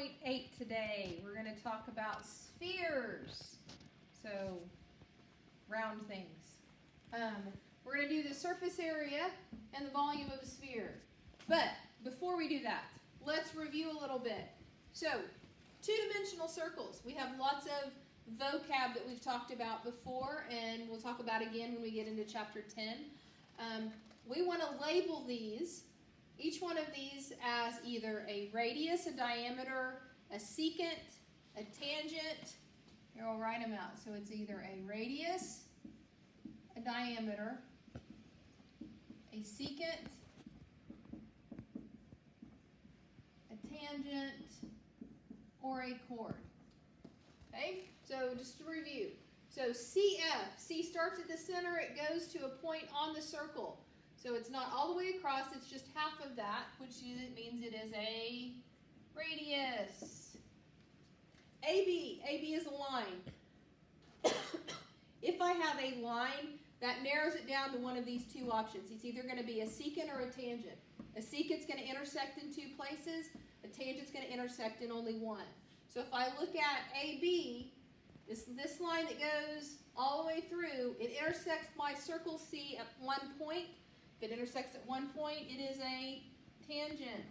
8.8 today. We're going to talk about spheres. So, round things. We're going to do the surface area and the volume of a sphere. But before we do that, let's review a little bit. So, two-dimensional circles. We have lots of vocab that we've talked about before, and we'll talk about again when we get into chapter 10. We want to label these, each one of these, as either a radius, a diameter, a secant, a tangent. Here, I'll write them out. So it's either a radius, a diameter, a secant, a tangent, or a chord. Okay, so just to review. So CF, C starts at the center, it goes to a point on the circle. So it's not all the way across, it's just half of that, which means it is a radius. AB, AB is a line. If I have a line, that narrows it down to one of these two options. It's either going to be a secant or a tangent. A secant's going to intersect in two places, a tangent's going to intersect in only one. So if I look at AB, this line that goes all the way through, it intersects my circle C at one point. If it intersects at one point, it is a tangent.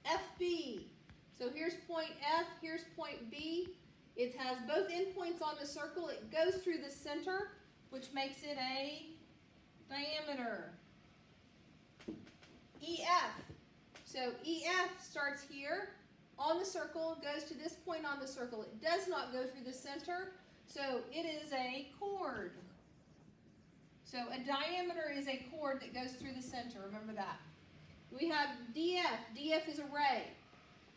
FB, so here's point F, here's point B. It has both endpoints on the circle. It goes through the center, which makes it a diameter. EF, so EF starts here on the circle, goes to this point on the circle. It does not go through the center, so it is a chord. So a diameter is a chord that goes through the center. Remember that. We have DF. DF is a ray.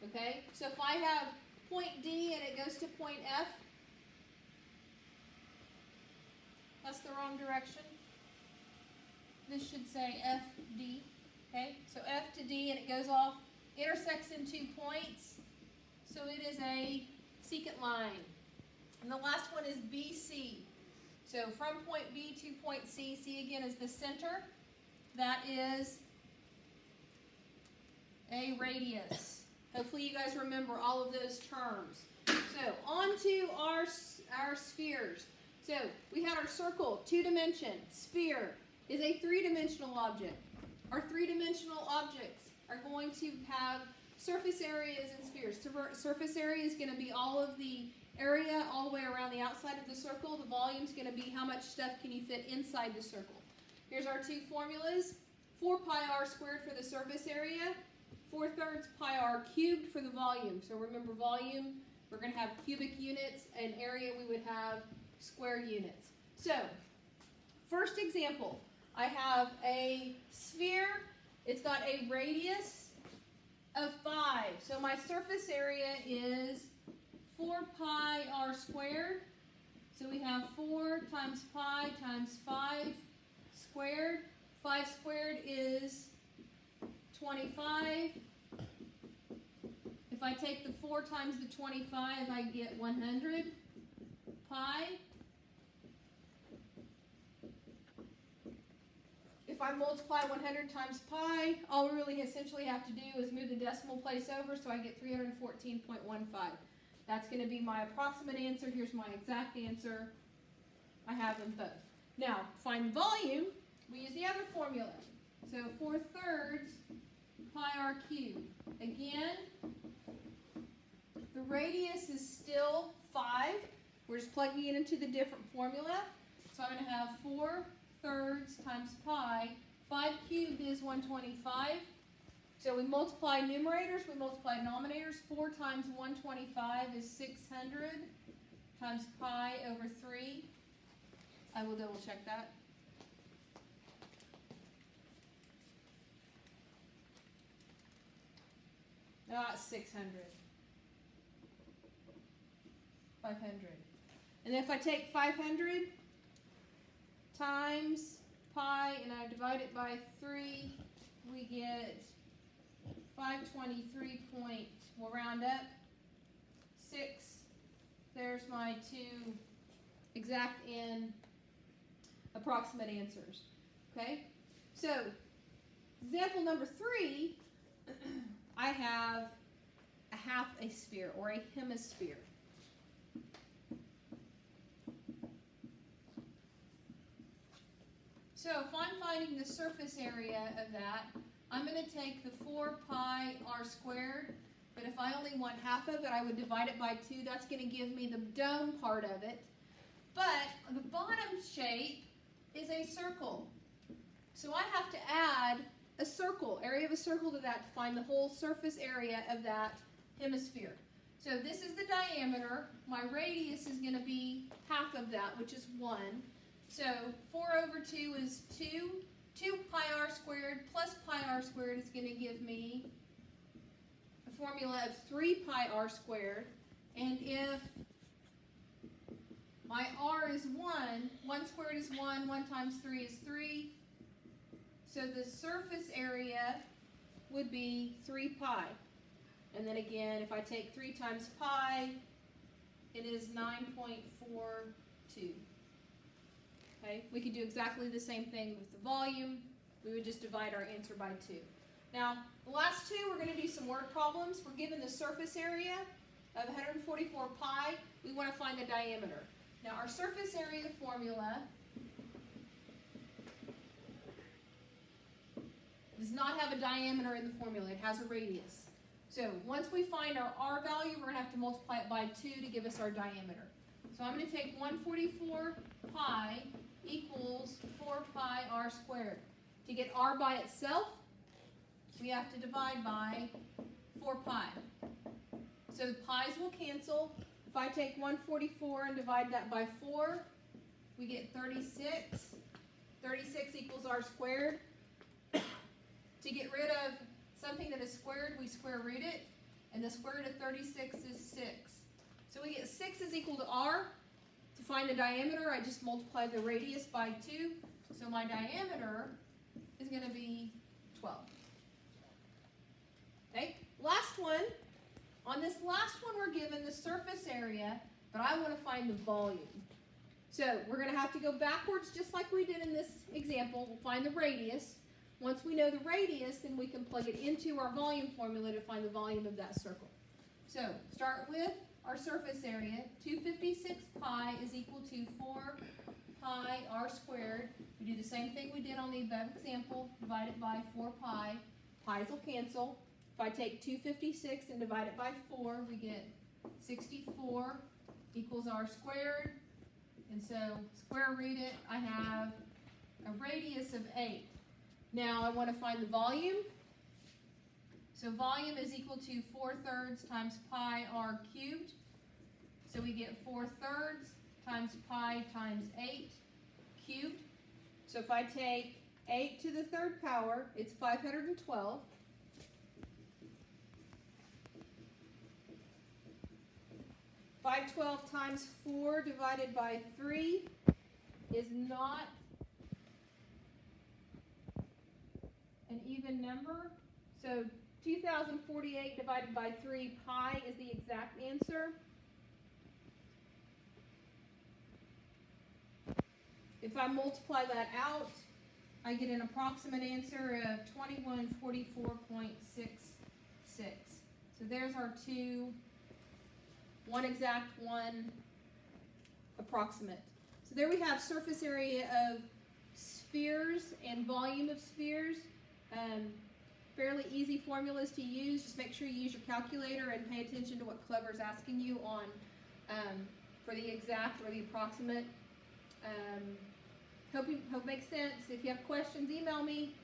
Okay? So if I have point D and it goes to point F, that's the wrong direction. This should say FD. Okay? So F to D and it goes off, intersects in 2 points. So it is a secant line. And the last one is BC. So from point B to point C, C again is the center. That is a radius. Hopefully you guys remember all of those terms. So on to our spheres. So we had our circle, 2-dimension. Sphere is a 3-dimensional object. Our 3-dimensional objects are going to have surface areas and spheres. Surface area is going to be all of the area all the way around the outside of the circle. The volume is going to be how much stuff can you fit inside the circle. Here's our two formulas. 4 pi r squared for the surface area. 4/3 pi r cubed for the volume. So remember volume, we're going to have cubic units, and area we would have square units. So, first example, I have a sphere. It's got a radius of 5. So my surface area is 4 pi r squared. So we have 4 times pi times 5 squared. 5 squared is 25. If I take the 4 times the 25, I get 100 pi. If I multiply 100 times pi, all we really essentially have to do is move the decimal place over, so I get 314.15. That's going to be my approximate answer. Here's my exact answer. I have them both. Now, find volume. We use the other formula. So 4/3 pi r cubed. Again, the radius is still 5. We're just plugging it into the different formula. So I'm going to have 4/3 times pi. 5 cubed is 125. So we multiply numerators, we multiply denominators. 4 times 125 is 600 times pi over 3. I will double check that. Not 600. 500. And if I take 500 times pi and I divide it by 3, we get 523 point, we'll round up, 6. There's my two exact and approximate answers. Okay? So, example number 3, I have half a sphere or a hemisphere. So if I'm finding the surface area of that, I'm going to take the 4 pi r squared, but if I only want half of it, I would divide it by 2. That's going to give me the dome part of it. But the bottom shape is a circle. So I have to add a circle, area of a circle to that to find the whole surface area of that hemisphere. So this is the diameter. My radius is going to be half of that, which is 1. So 4 over 2 is 2. 2 pi r squared plus pi r squared is going to give me a formula of 3 pi r squared. And if my r is 1, 1 squared is 1, 1 times 3 is 3. So the surface area would be 3 pi. And then again, if I take 3 times pi, it is 9.42. Okay, we could do exactly the same thing with the volume. We would just divide our answer by 2. Now, the last two, we're going to do some word problems. We're given the surface area of 144 pi. We want to find the diameter. Now, our surface area formula does not have a diameter in the formula. It has a radius. So once we find our r value, we're going to have to multiply it by 2 to give us our diameter. So I'm going to take 144 pi equals 4 pi r squared. To get r by itself, we have to divide by 4 pi. So the pi's will cancel. If I take 144 and divide that by 4, we get 36. 36 equals r squared. To get rid of something that is squared, we square root it. And the square root of 36 is 6. So we get 6 is equal to r. To find the diameter, I just multiply the radius by 2. So my diameter is going to be 12. Okay, last one. On this last one, we're given the surface area, but I want to find the volume. So we're going to have to go backwards just like we did in this example. We'll find the radius. Once we know the radius, then we can plug it into our volume formula to find the volume of that circle. So start with our surface area. 256 pi is equal to 4 pi r squared. We do the same thing we did on the above example. Divide it by 4 pi. Pi's will cancel. If I take 256 and divide it by 4, we get 64 equals r squared. And so square root it, I have a radius of 8. Now I want to find the volume. So volume is equal to 4/3 times pi r cubed. So we get 4/3 times pi times 8 cubed. So if I take 8 to the 3rd power, it's 512. (512) times 4 divided by 3 is not an even number. So 2048 divided by 3 pi is the exact answer. If I multiply that out, I get an approximate answer of 2144.66. So there's our two, one exact, one approximate. So there we have surface area of spheres and volume of spheres. Fairly easy formulas to use. Just make sure you use your calculator and pay attention to what Clever's asking you on for the exact or the approximate. Hope it makes sense. If you have questions, email me.